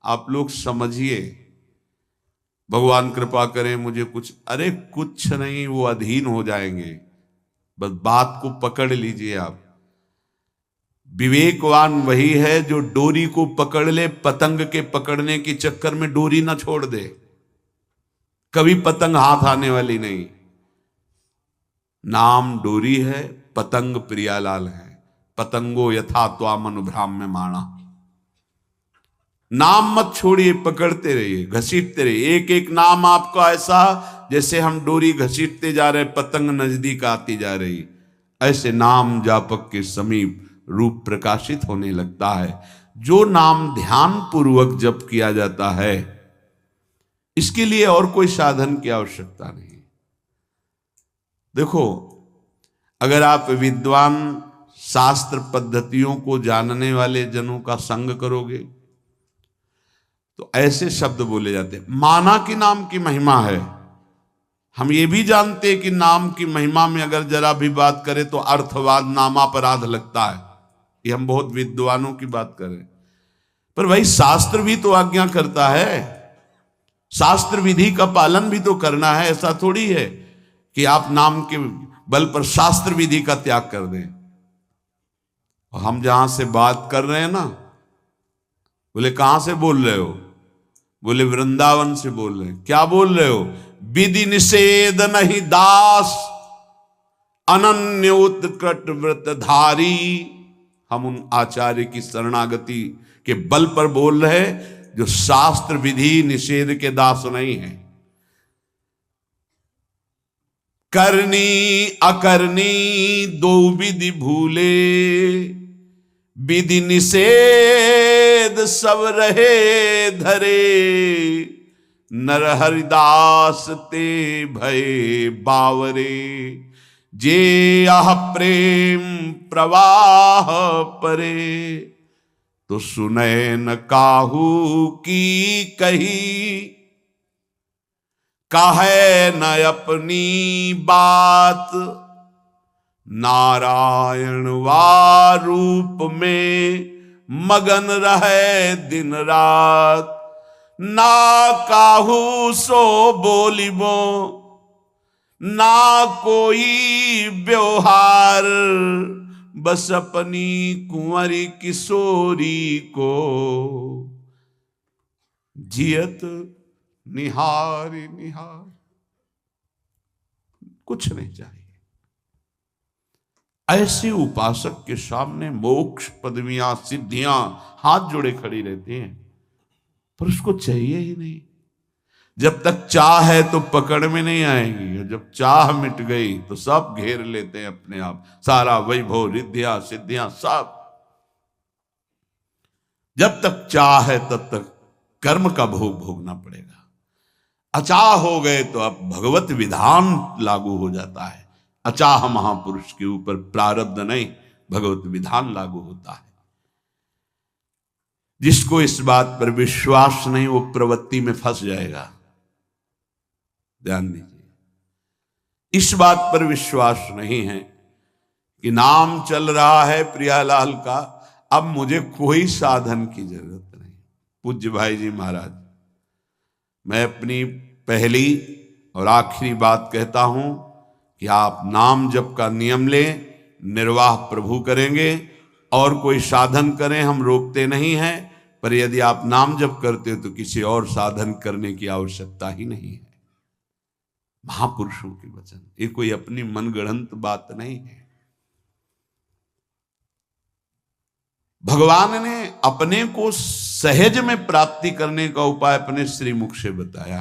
आप लोग समझिए, भगवान कृपा करें मुझे कुछ, अरे कुछ नहीं, वो अधीन हो जाएंगे। बस बात को पकड़ लीजिए आप। विवेकवान वही है जो डोरी को पकड़ ले, पतंग के पकड़ने के चक्कर में डोरी ना छोड़ दे। कभी पतंग हाथ आने वाली नहीं। नाम डोरी है, पतंग प्रियालाल है। पतंगो यथा त्वाम भ्राम्य माणा। नाम मत छोड़िए, पकड़ते रहिए, घसीटते रहिए। एक एक नाम आपको ऐसा, जैसे हम डोरी घसीटते जा रहे, पतंग नजदीक आती जा रही, ऐसे नाम जापक के समीप रूप प्रकाशित होने लगता है। जो नाम ध्यान पूर्वक जप किया जाता है, इसके लिए और कोई साधन की आवश्यकता नहीं। देखो, अगर आप विद्वान शास्त्र पद्धतियों को जानने वाले जनों का संग करोगे तो ऐसे शब्द बोले जाते हैं। माना कि नाम की महिमा है। हम ये भी जानते हैं कि नाम की महिमा में अगर जरा भी बात करें तो अर्थवाद नामापराध लगता है। ये हम बहुत विद्वानों की बात करें, पर भाई शास्त्र भी तो आज्ञा करता है। शास्त्र विधि का पालन भी तो करना है। ऐसा थोड़ी है कि आप नाम के बल पर शास्त्र विधि का त्याग कर दें। और हम जहां से बात कर रहे हैं ना, बोले कहां से बोल रहे हो? बोले वृंदावन से बोल रहे हैं। क्या बोल रहे हो? विधि निषेध नहीं दास, अनन्य उत्कट व्रतधारी। हम उन आचार्य की शरणागति के बल पर बोल रहे हैं जो शास्त्र विधि निषेध के दास नहीं है। करनी अकरनी दो विधि भूले, विधि निषेध सब रहे धरे। नर हरिदास ते भय बावरे, जे आह प्रेम प्रवाह परे। तो सुने न काहू की कही, काहे न अपनी बात। नारायण वा रूप में मगन रहे दिन रात। ना काहू सो बोलिबो, ना कोई व्यवहार। बस अपनी कुंवरी किशोरी को जियत निहार निहार। कुछ नहीं चाहिए। ऐसे उपासक के सामने मोक्ष पदवियां सिद्धियां हाथ जोड़े खड़ी रहती हैं, पर उसको चाहिए ही नहीं। जब तक चाह है तो पकड़ में नहीं आएंगी, और जब चाह मिट गई तो सब घेर लेते हैं अपने आप। सारा वैभव रिद्धियां सिद्धियां सब। जब तक चाह है तब तक कर्म का भोग भोगना पड़ेगा। अचाह हो गए तो अब भगवत विधान लागू हो जाता है। अचाह महापुरुष के ऊपर प्रारब्ध नहीं, भगवत विधान लागू होता है। जिसको इस बात पर विश्वास नहीं, वो प्रवृत्ति में फंस जाएगा। ध्यान दीजिए, इस बात पर विश्वास नहीं है कि नाम चल रहा है प्रियालाल का, अब मुझे कोई साधन की जरूरत नहीं। पूज्य भाई जी महाराज, मैं अपनी पहली और आखिरी बात कहता हूं कि आप नाम जप का नियम लें, निर्वाह प्रभु करेंगे। और कोई साधन करें, हम रोकते नहीं हैं, पर यदि आप नाम जप करते हो तो किसी और साधन करने की आवश्यकता ही नहीं है। महापुरुषों के वचन, ये कोई अपनी मनगढ़ंत बात नहीं है। भगवान ने अपने को सहज में प्राप्ति करने का उपाय अपने श्रीमुख से बताया।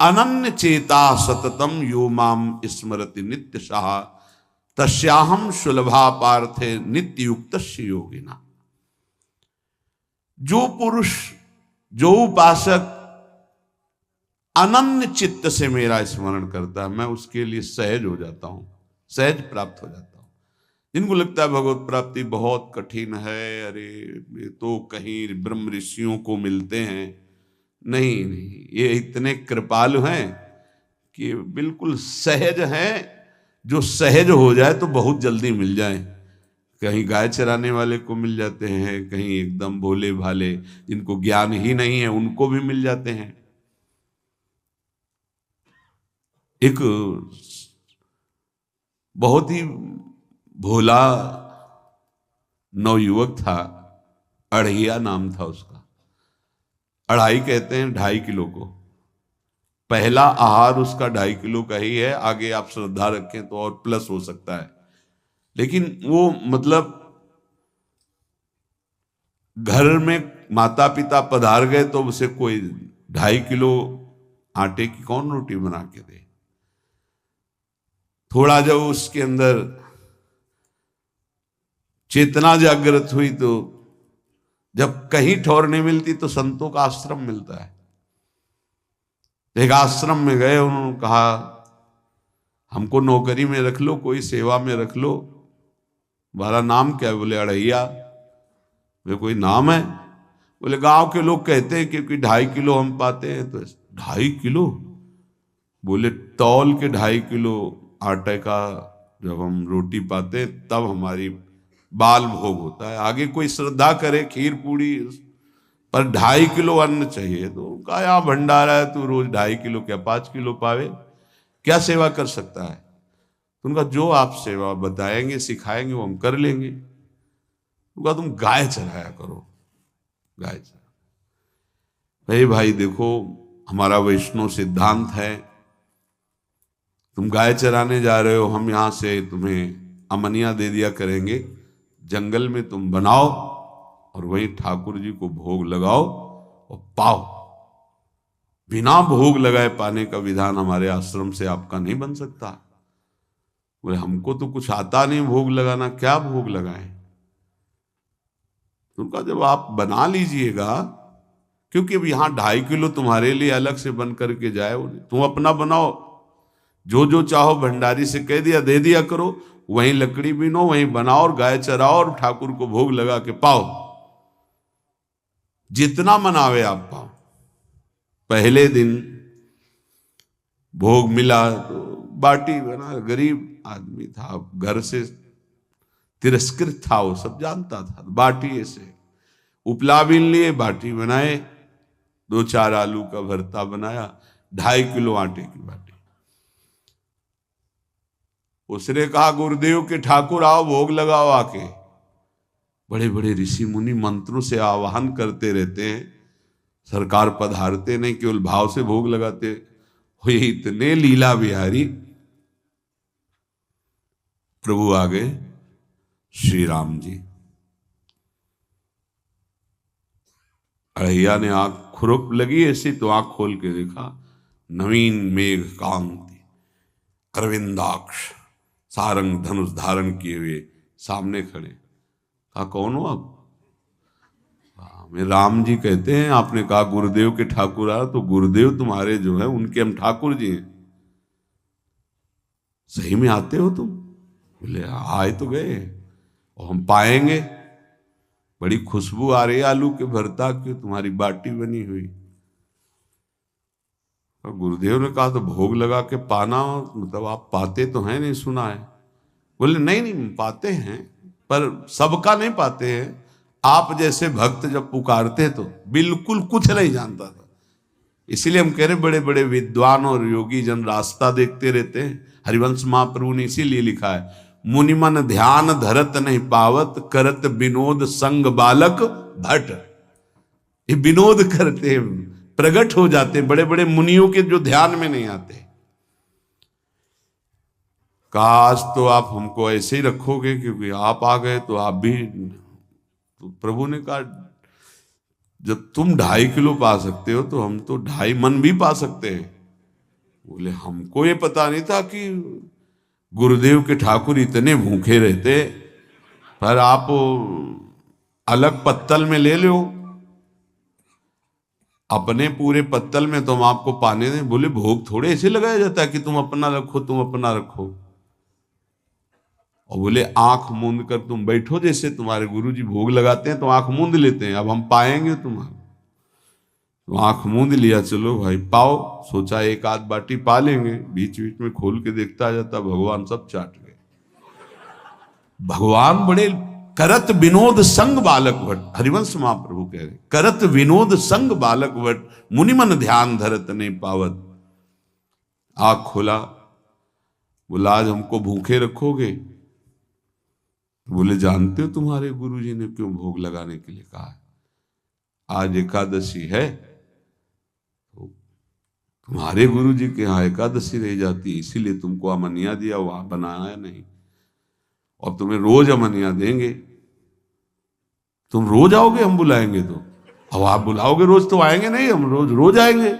अनन्य चेता सततम यो माम स्मरति नित्य सह, तस्याहम सुलभा पार्थे नित्य युक्त योगिना। जो पुरुष, जो उपासक अनन्य चित्त से मेरा स्मरण करता है, मैं उसके लिए सहज हो जाता हूं, सहज प्राप्त हो जाता हूं। जिनको लगता है भगवत प्राप्ति बहुत कठिन है, अरे ये तो कहीं ब्रह्म ऋषियों को मिलते हैं, नहीं नहीं, ये इतने कृपालु हैं कि बिल्कुल सहज हैं। जो सहज हो जाए तो बहुत जल्दी मिल जाए। कहीं गाय चराने वाले को मिल जाते हैं, कहीं एकदम भोले भाले जिनको ज्ञान ही नहीं है उनको भी मिल जाते हैं। एक बहुत ही भोला नवयुवक था, अढ़िया नाम था उसका। अढ़ाई कहते हैं 2.5 किलो को। पहला आहार उसका 2.5 किलो का ही है, आगे आप श्रद्धा रखें तो और प्लस हो सकता है। लेकिन वो मतलब घर में माता पिता पधार गए तो उसे कोई 2.5 किलो आटे की कौन रोटी बना के दे। थोड़ा जब उसके अंदर चेतना जागृत हुई तो जब कहीं ठौर नहीं मिलती तो संतों का आश्रम मिलता है। एक आश्रम में गए, उन्होंने कहा हमको नौकरी में रख लो, कोई सेवा में रख लो। तुम्हारा नाम क्या है? बोले अढ़ैया। वे कोई नाम है? बोले गांव के लोग कहते हैं क्योंकि 2.5 किलो हम पाते हैं। तो 2.5 किलो? बोले तौल के 2.5 किलो आटे का जब हम रोटी पाते हैं तब हमारी बाल भोग होता है। आगे कोई श्रद्धा करे खीर पूड़ी, पर 2.5 किलो अन्न चाहिए। तो कहा यहाँ भंडारा है, तू रोज 2.5 किलो क्या 5 किलो पावे, क्या सेवा कर सकता है? तो उनका जो आप सेवा बताएंगे सिखाएंगे वो हम कर लेंगे। उनका तुम गाय चराया करो, गाय चरा। भाई देखो हमारा वैष्णव सिद्धांत है, तुम गाय चराने जा रहे हो, हम यहां से तुम्हें अमनिया दे दिया करेंगे, जंगल में तुम बनाओ और वहीं ठाकुर जी को भोग लगाओ और पाओ। बिना भोग लगाए पाने का विधान हमारे आश्रम से आपका नहीं बन सकता। बोले हमको तो कुछ आता नहीं भोग लगाना, क्या भोग लगाएं? उनका जब आप बना लीजिएगा, क्योंकि अब यहां 2.5 किलो तुम्हारे लिए अलग से बन करके जाए, तुम अपना बनाओ। जो जो चाहो भंडारी से कह दिया दे दिया करो, वहीं लकड़ी बीनो, वहीं बनाओ और गाय चराओ और ठाकुर को भोग लगा के पाओ। जितना मनावे आप पाओ। पहले दिन भोग मिला तो बाटी बना, गरीब आदमी था, घर से तिरस्कृत था, वो सब जानता था। बाटी ऐसे उपला बीन लिए, बाटी बनाए, 2-4 आलू का भरता बनाया, 2.5 किलो आटे की बाटी। उसने कहा गुरुदेव के ठाकुर आओ भोग लगाओ आके। बड़े बड़े ऋषि मुनि मंत्रों से आवाहन करते रहते हैं, सरकार पधारते नहीं, केवल भाव से भोग लगाते। हुए इतने लीला बिहारी, प्रभु आ गए श्री राम जी। अढ़ैया ने आंख खुरप लगी ऐसी तो आंख खोल के देखा, नवीन मेघ कांति, अरविंदाक्ष, सारंग धनुष धारण किए हुए सामने खड़े। कहा कौन हो आप? मैं राम जी कहते हैं। आपने कहा गुरुदेव के ठाकुर आ, तो गुरुदेव तुम्हारे जो है उनके हम ठाकुर जी हैं। सही में आते हो तुम? बोले आए तो गए और हम पाएंगे। बड़ी खुशबू आ रही है आलू के भरता की, तुम्हारी बाटी बनी हुई। और गुरुदेव ने कहा तो भोग लगा के पाना, मतलब आप पाते तो हैं? नहीं सुना है। बोले नहीं नहीं पाते हैं, पर सबका नहीं पाते हैं। आप जैसे भक्त जब पुकारते तो बिल्कुल कुछ नहीं जानता था। इसीलिए हम कह रहे बड़े बड़े विद्वान और योगी जन रास्ता देखते रहते हैं। हरिवंश महाप्रभु ने इसीलिए लिखा है, मुनिमन ध्यान धरत नहीं पावत, करत विनोद संग बालक भट्ट। ये विनोद करते हैं, प्रकट हो जाते हैं बड़े बड़े मुनियों के जो ध्यान में नहीं आते। काश तो आप हमको ऐसे ही रखोगे, क्योंकि आप आ गए तो आप भी। तो प्रभु ने कहा जब तुम 2.5 किलो पा सकते हो तो हम तो 2.5 मन भी पा सकते हैं। बोले हमको ये पता नहीं था कि गुरुदेव के ठाकुर इतने भूखे रहते, पर आप अलग पत्तल में ले लो, अपने पूरे पत्तल में तो हम आपको पाने दें। बोले भोग थोड़े ऐसे लगाया जाता है कि तुम अपना रखो तुम अपना रखो। और बोले आंख मूंद कर तुम बैठो, जैसे तुम्हारे गुरुजी भोग लगाते हैं तो आंख मूंद लेते हैं, अब हम पाएंगे तुम्हारा। तो आंख मूंद लिया, चलो भाई पाओ। सोचा एक आध बाटी पा लेंगे, बीच बीच में खोल के देखता जाता, भगवान सब चाट गए। भगवान बड़े करत विनोद संग बालक वट, हरिवंश महाप्रभु कह रहे, करत विनोद संग बालक वट, मुनिमन ध्यान धरत ने पावत। आँख खोला, बोला आज हमको भूखे रखोगे? बोले जानते हो तुम्हारे गुरुजी ने क्यों भोग लगाने के लिए कहा है? आज एकादशी है, तो तुम्हारे गुरुजी के यहाँ एकादशी रह जाती है, इसीलिए तुमको अमनिया दिया, वहां बनाया नहीं, और तुम्हें रोज अमनिया देंगे। तुम रोज आओगे हम बुलाएंगे तो? अब आप बुलाओगे रोज तो आएंगे नहीं, हम रोज रोज आएंगे।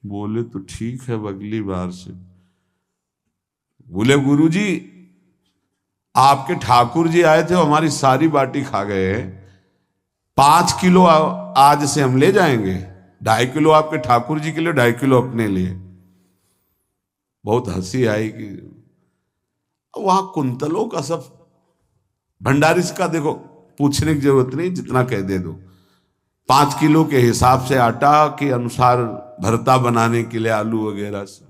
बोले तो ठीक है, अगली बार से। बोले गुरुजी आपके ठाकुर जी आए थे, हमारी सारी बाटी खा गए हैं, 5 किलो आज से हम ले जाएंगे, 2.5 किलो आपके ठाकुर जी के लिए, 2.5 किलो अपने लिए। बहुत हंसी आई कि वहां कुंतलों का सब भंडारी का देखो, पूछने की जरूरत नहीं, जितना कह दे दो। 5 किलो के हिसाब से आटा के अनुसार भरता बनाने के लिए आलू वगैरह से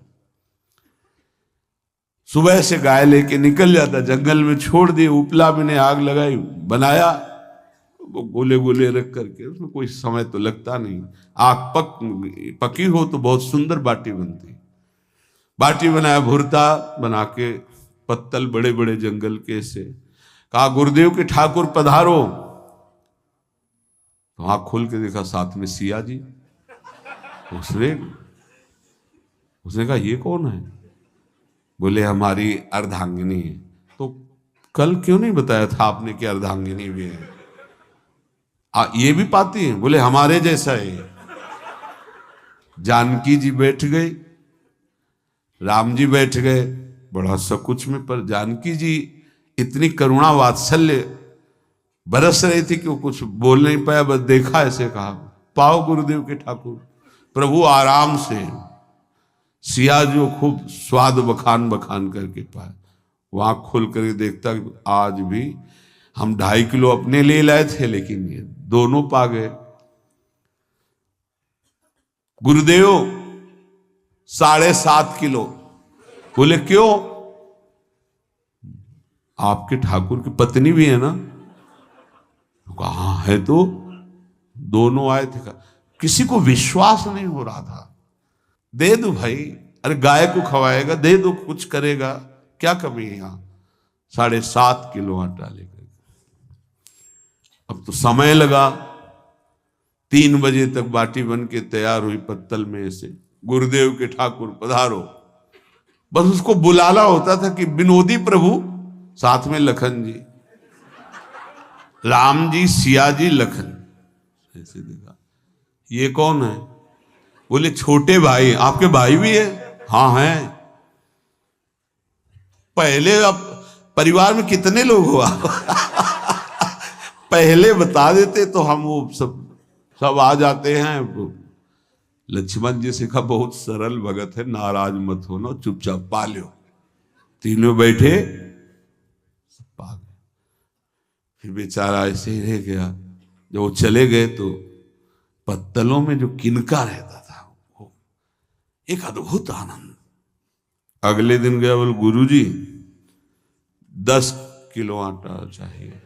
सुबह से गाय लेके निकल जाता, जंगल में छोड़ दिए, उपला में ने आग लगाई, बनाया, वो गोले गोले रख करके, उसमें कोई समय तो लगता नहीं। आग पकी हो तो बहुत सुंदर बाटी बनती। बाटी बनाया, भुरता बना के, पत्तल बड़े बड़े जंगल के से, कहा गुरुदेव के ठाकुर पधारो। तो आँख खोल के देखा साथ में सिया जी। उसने कहा ये कौन है? बोले हमारी अर्धांगिनी है। तो कल क्यों नहीं बताया था आपने कि अर्धांगिनी भी है? ये भी पाती है? बोले हमारे जैसा है। जानकी जी बैठ गई, राम जी बैठ गए, बड़ा सकुच में, पर जानकी जी इतनी करुणा वात्सल्य बरस रही थी कि वो कुछ बोल नहीं पाया, बस देखा, ऐसे कहा पाओ गुरुदेव के ठाकुर। प्रभु आराम से, सिया जो खूब स्वाद बखान बखान करके पाए। वहां खोल करके देखता आज भी हम 2.5 किलो अपने ले लाए थे, लेकिन ये दोनों पा गए। गुरुदेव 7.5 किलो। बोले क्यों? आपके ठाकुर की पत्नी भी है ना? कहा है, तो दोनों आए थे। किसी को विश्वास नहीं हो रहा था। दे दो भाई, अरे गाय को खवाएगा, दे दो, कुछ करेगा, क्या कमी है यहां? 7.5 किलो आटा लेकर। अब तो समय लगा, 3 बजे तक बाटी बन के तैयार हुई पत्तल में से। गुरुदेव के ठाकुर पधारो, बस उसको बुलाना होता था कि विनोदी प्रभु, साथ में लखन जी, राम जी, सिया जी, लखन। ऐसे देखा, ये कौन है? बोले छोटे भाई। आपके भाई भी है? हाँ है। पहले अब परिवार में कितने लोग हो आप? पहले बता देते तो हम वो सब आ जाते हैं। लक्ष्मण जी से कहा बहुत सरल भगत है, नाराज मत होना, चुपचाप पा लो। तीनों बैठे, सब पा गए। फिर बेचारा ऐसे ही रह गया। जब वो चले गए तो पत्तलों में जो किनका रहता था, वो एक अद्भुत आनंद। अगले दिन गया, बोले गुरुजी 10 किलो आटा चाहिए।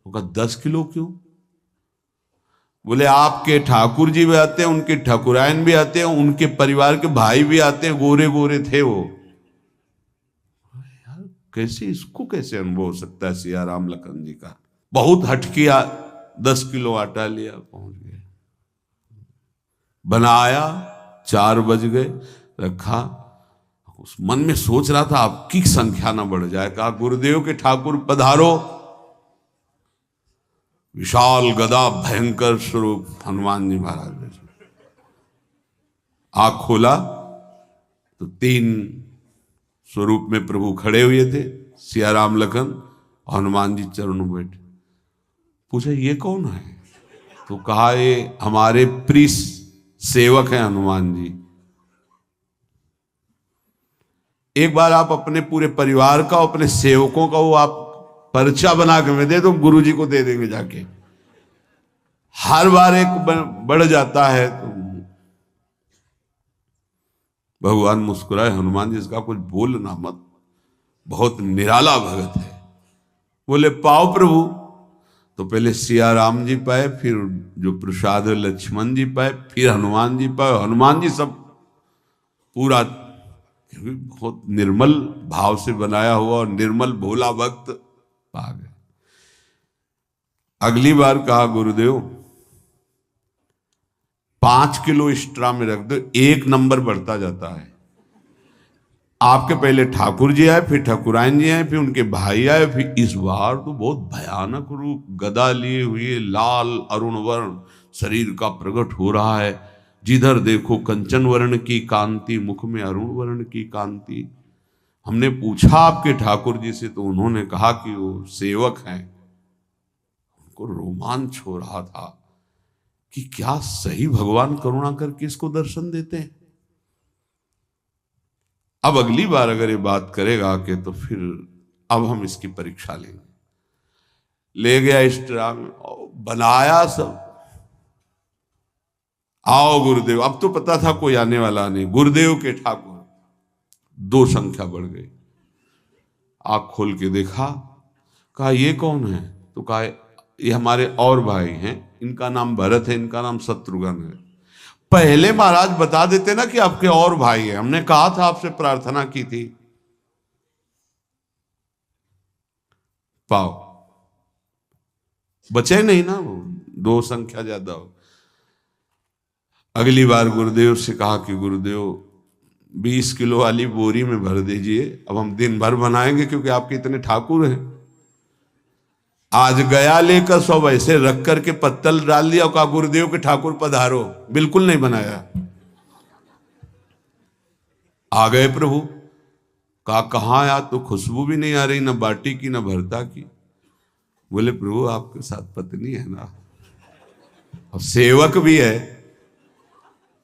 वो कहा 10 किलो क्यों? बोले आपके ठाकुर जी भी आते हैं, उनके ठाकुरायन भी आते हैं, उनके परिवार के भाई भी आते हैं, गोरे गोरे थे वो। यार कैसे, इसको कैसे अनुभव हो सकता है सिया राम लखन जी का? बहुत हट किया, 10 किलो आटा लिया, पहुंच गए, बनाया, 4 बज गए, रखा। उस मन में सोच रहा था आपकी संख्या ना बढ़ जाए। कहा गुरुदेव के ठाकुर पधारो। विशाल गदा, भयंकर स्वरूप हनुमान जी महाराज। आंख खोला तो 3 स्वरूप में प्रभु खड़े हुए थे, सिया राम लखन, हनुमान जी चरणों में बैठे। पूछा ये कौन है? तो कहा ये हमारे प्रिय सेवक हैं हनुमान जी। एक बार आप अपने पूरे परिवार का, अपने सेवकों का वो आप पर्चा बना के मैं दे दो, गुरु जी को दे देंगे जाके। हर बार एक बढ़ जाता है तो भगवान मुस्कुराए, हनुमान जी इसका कुछ बोलना मत, बहुत निराला भगत है। बोले पाओ प्रभु। तो पहले सिया राम जी पाए, फिर जो प्रसाद लक्ष्मण जी पाए, फिर हनुमान जी पाए। हनुमान जी सब पूरा, क्योंकि बहुत निर्मल भाव से बनाया हुआ और निर्मल भोला भक्त पा गए। अगली बार कहा गुरुदेव 5 किलो एक्स्ट्रा में रख दो, 1 नंबर बढ़ता जाता है। आपके पहले ठाकुर जी आए, फिर ठाकुरायन जी आए, फिर उनके भाई आए, फिर इस बार तो बहुत भयानक रूप, गदा लिए हुए, लाल अरुण वर्ण शरीर का प्रकट हो रहा है। जिधर देखो कंचन वर्ण की कांति, मुख में अरुण वर्ण की कांति। हमने पूछा आपके ठाकुर जी से, तो उन्होंने कहा कि वो सेवक हैं। उनको रोमांच हो रहा था कि क्या सही भगवान करुणा करके इसको दर्शन देते हैं। अब अगली बार अगर ये बात करेगा कि तो फिर अब हम इसकी परीक्षा लेंगे। ले गया इस ड्राम में, बनाया सब। आओ गुरुदेव। अब तो पता था कोई आने वाला नहीं। गुरुदेव के ठाकुर 2 संख्या बढ़ गई। आंख खोल के देखा, कहा ये कौन है? तो कहा ये हमारे और भाई हैं, इनका नाम भरत है, इनका नाम शत्रुघ्न है। पहले महाराज बता देते ना कि आपके और भाई हैं, हमने कहा था, आपसे प्रार्थना की थी। पाओ बचे नहीं ना, वो 2 संख्या ज्यादा हो। अगली बार गुरुदेव से कहा कि गुरुदेव 20 किलो वाली बोरी में भर दीजिए, अब हम दिन भर बनाएंगे क्योंकि आपके इतने ठाकुर हैं। आज गया लेकर सब ऐसे रख करके पत्तल डाल दिया, कहा गुरुदेव के ठाकुर पधारो। बिल्कुल नहीं बनाया। आ गए प्रभु। कहा कहाँ यार, तो खुशबू भी नहीं आ रही, ना बाटी की ना भरता की। बोले प्रभु आपके साथ पत्नी है ना, और सेवक भी है।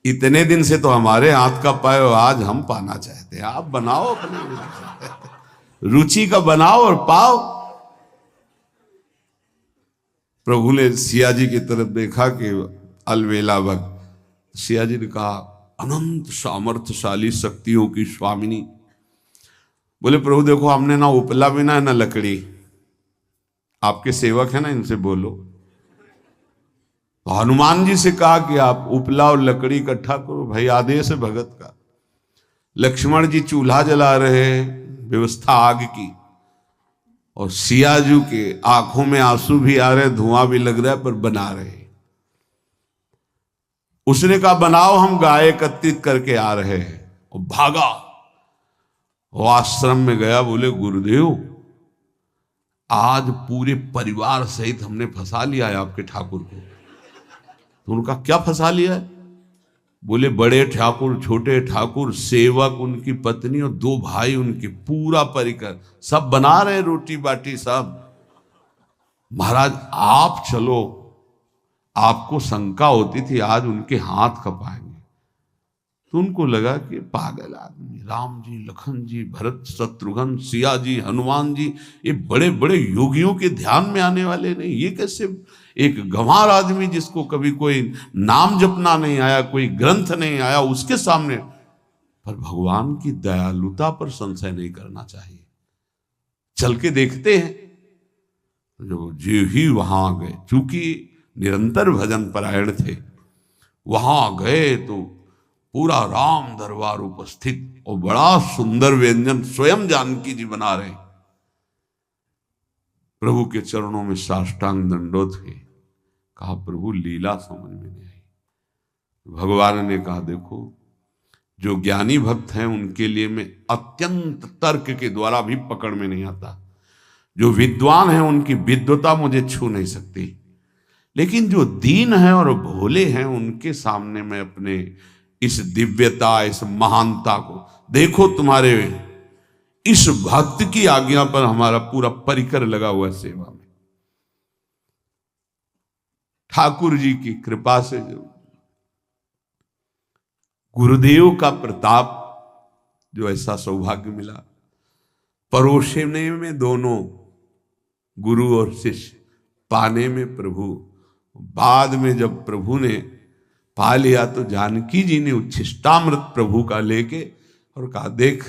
इतने दिन से तो हमारे हाथ का पाए, आज हम पाना चाहते हैं। आप बनाओ, अपने रुचि का बनाओ और पाओ। प्रभु ने सिया जी की तरफ देखा कि अलवेला भक्त। सिया जी ने कहा अनंत सामर्थ्यशाली शक्तियों की स्वामिनी। बोले प्रभु देखो, हमने ना उपला भी ना लकड़ी, आपके सेवक है ना, इनसे बोलो। तो हनुमान जी से कहा कि आप उपला और लकड़ी इकट्ठा करो, भाई आदेश है भगत का। लक्ष्मण जी चूल्हा जला रहे हैं, व्यवस्था आग की, और सियाजू के आंखों में आंसू भी आ रहे, धुआं भी लग रहा है, पर बना रहे। उसने कहा बनाओ, हम गाय एकत्रित करके आ रहे हैं। और भागा, वो आश्रम में गया। बोले गुरुदेव आज पूरे परिवार सहित हमने फंसा लिया है आपके ठाकुर को। तो उनका क्या फंसा लिया है? बोले बड़े ठाकुर, छोटे ठाकुर, सेवक, उनकी पत्नी और 2 भाई उनके, पूरा परिकर, सब बना रहे रोटी बाटी सब। महाराज आप चलो, आपको शंका होती थी आज उनके हाथ कपाएंगे। तो उनको लगा कि पागल आदमी, राम जी, लखन जी, भरत, शत्रुघ्न, सिया जी, हनुमान जी, ये बड़े बड़े योगियों के ध्यान में आने वाले नहीं, ये कैसे एक गंवार आदमी जिसको कभी कोई नाम जपना नहीं आया, कोई ग्रंथ नहीं आया, उसके सामने। पर भगवान की दयालुता पर संशय नहीं करना चाहिए। चल के देखते हैं। जो जी ही वहां गए, चूंकि निरंतर भजन परायण थे, वहां गए तो पूरा राम दरबार उपस्थित, और बड़ा सुंदर व्यंजन स्वयं जानकी जी बना रहे। प्रभु के चरणों में साष्टांग दंडोत है। कहा प्रभु लीला समझ में नहीं आई। भगवान ने कहा देखो, जो ज्ञानी भक्त हैं उनके लिए मैं अत्यंत तर्क के द्वारा भी पकड़ में नहीं आता। जो विद्वान हैं उनकी विद्वता मुझे छू नहीं सकती, लेकिन जो दीन हैं और भोले हैं उनके सामने मैं अपने इस दिव्यता, इस महानता को देखो। तुम्हारे इस भक्त की आज्ञा पर हमारा पूरा परिकर लगा हुआ है सेवा में। ठाकुर जी की कृपा से जो गुरुदेव का प्रताप, जो ऐसा सौभाग्य मिला, परोसने में दोनों गुरु और शिष्य, पाने में प्रभु। बाद में जब प्रभु ने पा लिया तो जानकी जी ने उच्छिष्टामृत प्रभु का लेके और कहा देख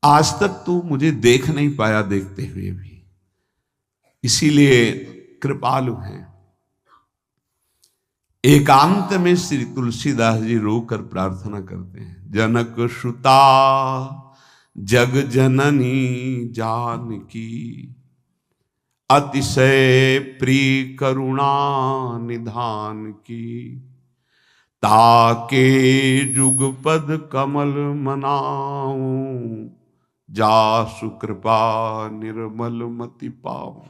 आज तक तू मुझे देख नहीं पाया देखते हुए भी, इसीलिए कृपालु हैं। एकांत में श्री तुलसीदास जी रोकर प्रार्थना करते हैं, जनक सुता जग जननी जानकी, अतिशय प्रिय करुणा निधान की, ताके जुगपद कमल मनाऊं, जासु कृपा निर्मल मति पाऊं।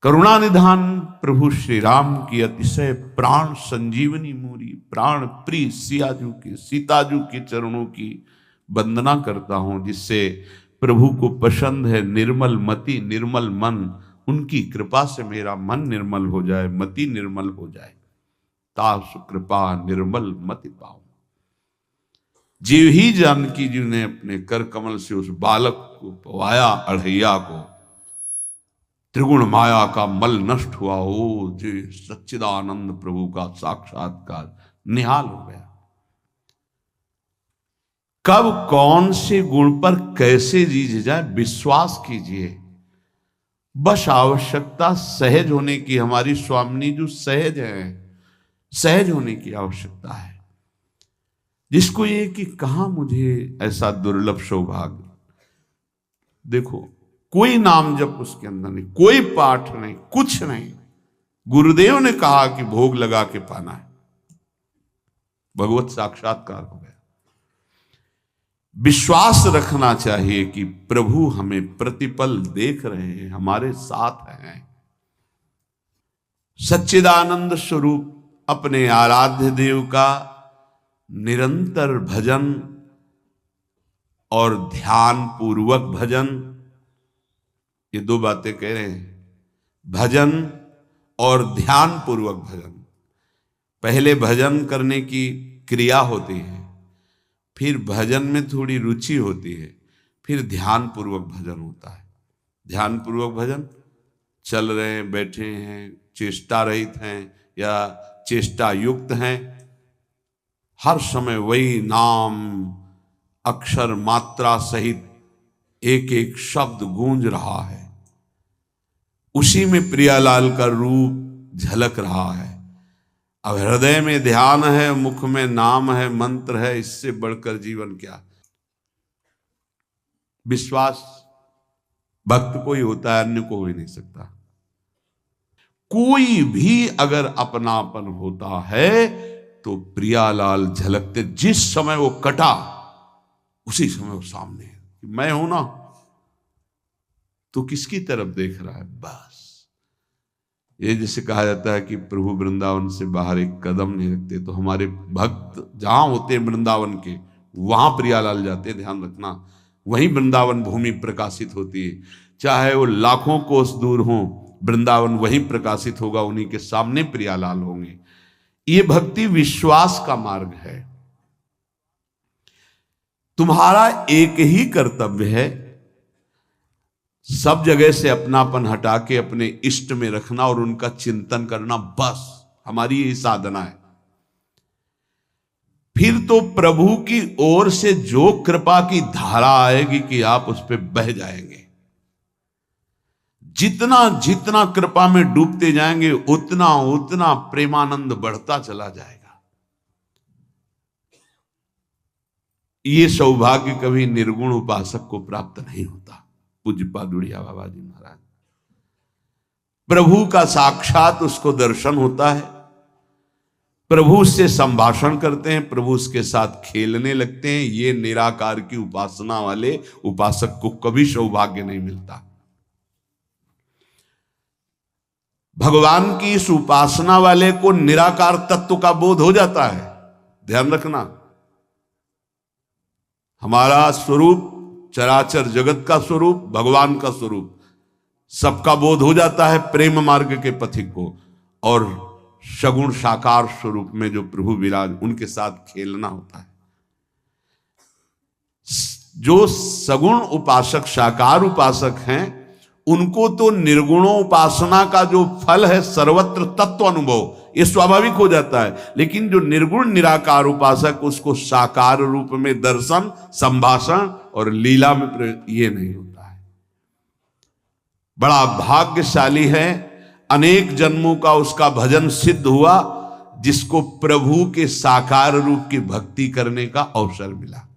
करुणा निधान प्रभु श्री राम की अतिशय प्राण संजीवनी मूरी, प्राण प्रिय सियाजू की, सीताजू के चरणों की वंदना करता हूं, जिससे प्रभु को पसंद है निर्मल मति निर्मल मन। उनकी कृपा से मेरा मन निर्मल हो जाए, मति निर्मल हो जाए। तासु कृपा निर्मल मति पाऊं। जीव ही जानकी जी ने अपने कर कमल से उस बालक को पवाया, अढ़ैया को, त्रिगुण माया का मल नष्ट हुआ। ओ जी सच्चिदानंद प्रभु का साक्षात्कार निहाल हो गया। कब कौन से गुण पर कैसे जी जाए विश्वास कीजिए, बस आवश्यकता सहज होने की। हमारी स्वामिनी जो सहज है, सहज होने की आवश्यकता है। जिसको ये कि कहां मुझे ऐसा दुर्लभ सौभाग्य, देखो कोई नाम जप उसके अंदर नहीं, कोई पाठ नहीं, कुछ नहीं। गुरुदेव ने कहा कि भोग लगा के पाना है, भगवत साक्षात्कार हो गया। विश्वास रखना चाहिए कि प्रभु हमें प्रतिपल देख रहे हैं, हमारे साथ हैं। सच्चिदानंद स्वरूप अपने आराध्य देव का निरंतर भजन और ध्यान पूर्वक भजन, ये दो बातें कह रहे हैं, भजन और ध्यान पूर्वक भजन। पहले भजन करने की क्रिया होती है, फिर भजन में थोड़ी रुचि होती है, फिर ध्यान पूर्वक भजन होता है। ध्यान पूर्वक भजन, चल रहे हैं, बैठे हैं, चेष्टा रहित हैं या चेष्टा युक्त हैं, हर समय वही नाम अक्षर मात्रा सहित एक एक शब्द गूंज रहा है, उसी में प्रियालाल का रूप झलक रहा है। अब हृदय में ध्यान है, मुख में नाम है, मंत्र है, इससे बढ़कर जीवन क्या। विश्वास भक्त को ही होता है, अन्य को हो ही नहीं सकता। कोई भी अगर अपनापन होता है तो प्रियालाल झलकते। जिस समय वो कटा उसी समय वो सामने है। मैं हूं ना, तो किसकी तरफ देख रहा है, बस। ये जैसे कहा जाता है कि प्रभु वृंदावन से बाहर एक कदम नहीं रखते, तो हमारे भक्त जहां होते हैं वृंदावन के, वहां प्रियालाल जाते हैं। ध्यान रखना, वहीं वृंदावन भूमि प्रकाशित होती है। चाहे वो लाखों कोस दूर हो, वृंदावन वहीं प्रकाशित होगा, उन्हीं के सामने प्रियालाल होंगे। ये भक्ति विश्वास का मार्ग है। तुम्हारा एक ही कर्तव्य है, सब जगह से अपनापन हटा के अपने इष्ट में रखना और उनका चिंतन करना, बस हमारी यही साधना है। फिर तो प्रभु की ओर से जो कृपा की धारा आएगी कि आप उस पर बह जाएंगे। जितना जितना कृपा में डूबते जाएंगे, उतना उतना प्रेमानंद बढ़ता चला जाएगा। ये सौभाग्य कभी निर्गुण उपासक को प्राप्त नहीं होता। पूज्यपाद उड़िया बाबा जी महाराज, प्रभु का साक्षात उसको दर्शन होता है, प्रभु उससे संभाषण करते हैं, प्रभु उसके साथ खेलने लगते हैं। ये निराकार की उपासना वाले उपासक को कभी सौभाग्य नहीं मिलता। भगवान की इस उपासना वाले को निराकार तत्व का बोध हो जाता है। ध्यान रखना, हमारा स्वरूप चराचर जगत का स्वरूप, भगवान का स्वरूप, सबका बोध हो जाता है प्रेम मार्ग के पथिक को। और सगुण साकार स्वरूप में जो प्रभु विराज, उनके साथ खेलना होता है। जो सगुण उपासक, साकार उपासक हैं, उनको तो निर्गुणोपासना का जो फल है सर्वत्र तत्व अनुभव, ये स्वाभाविक हो जाता है। लेकिन जो निर्गुण निराकार उपासक, उसको साकार रूप में दर्शन, संभाषण और लीला में ये नहीं होता है। बड़ा भाग्यशाली है, अनेक जन्मों का उसका भजन सिद्ध हुआ, जिसको प्रभु के साकार रूप की भक्ति करने का अवसर मिला।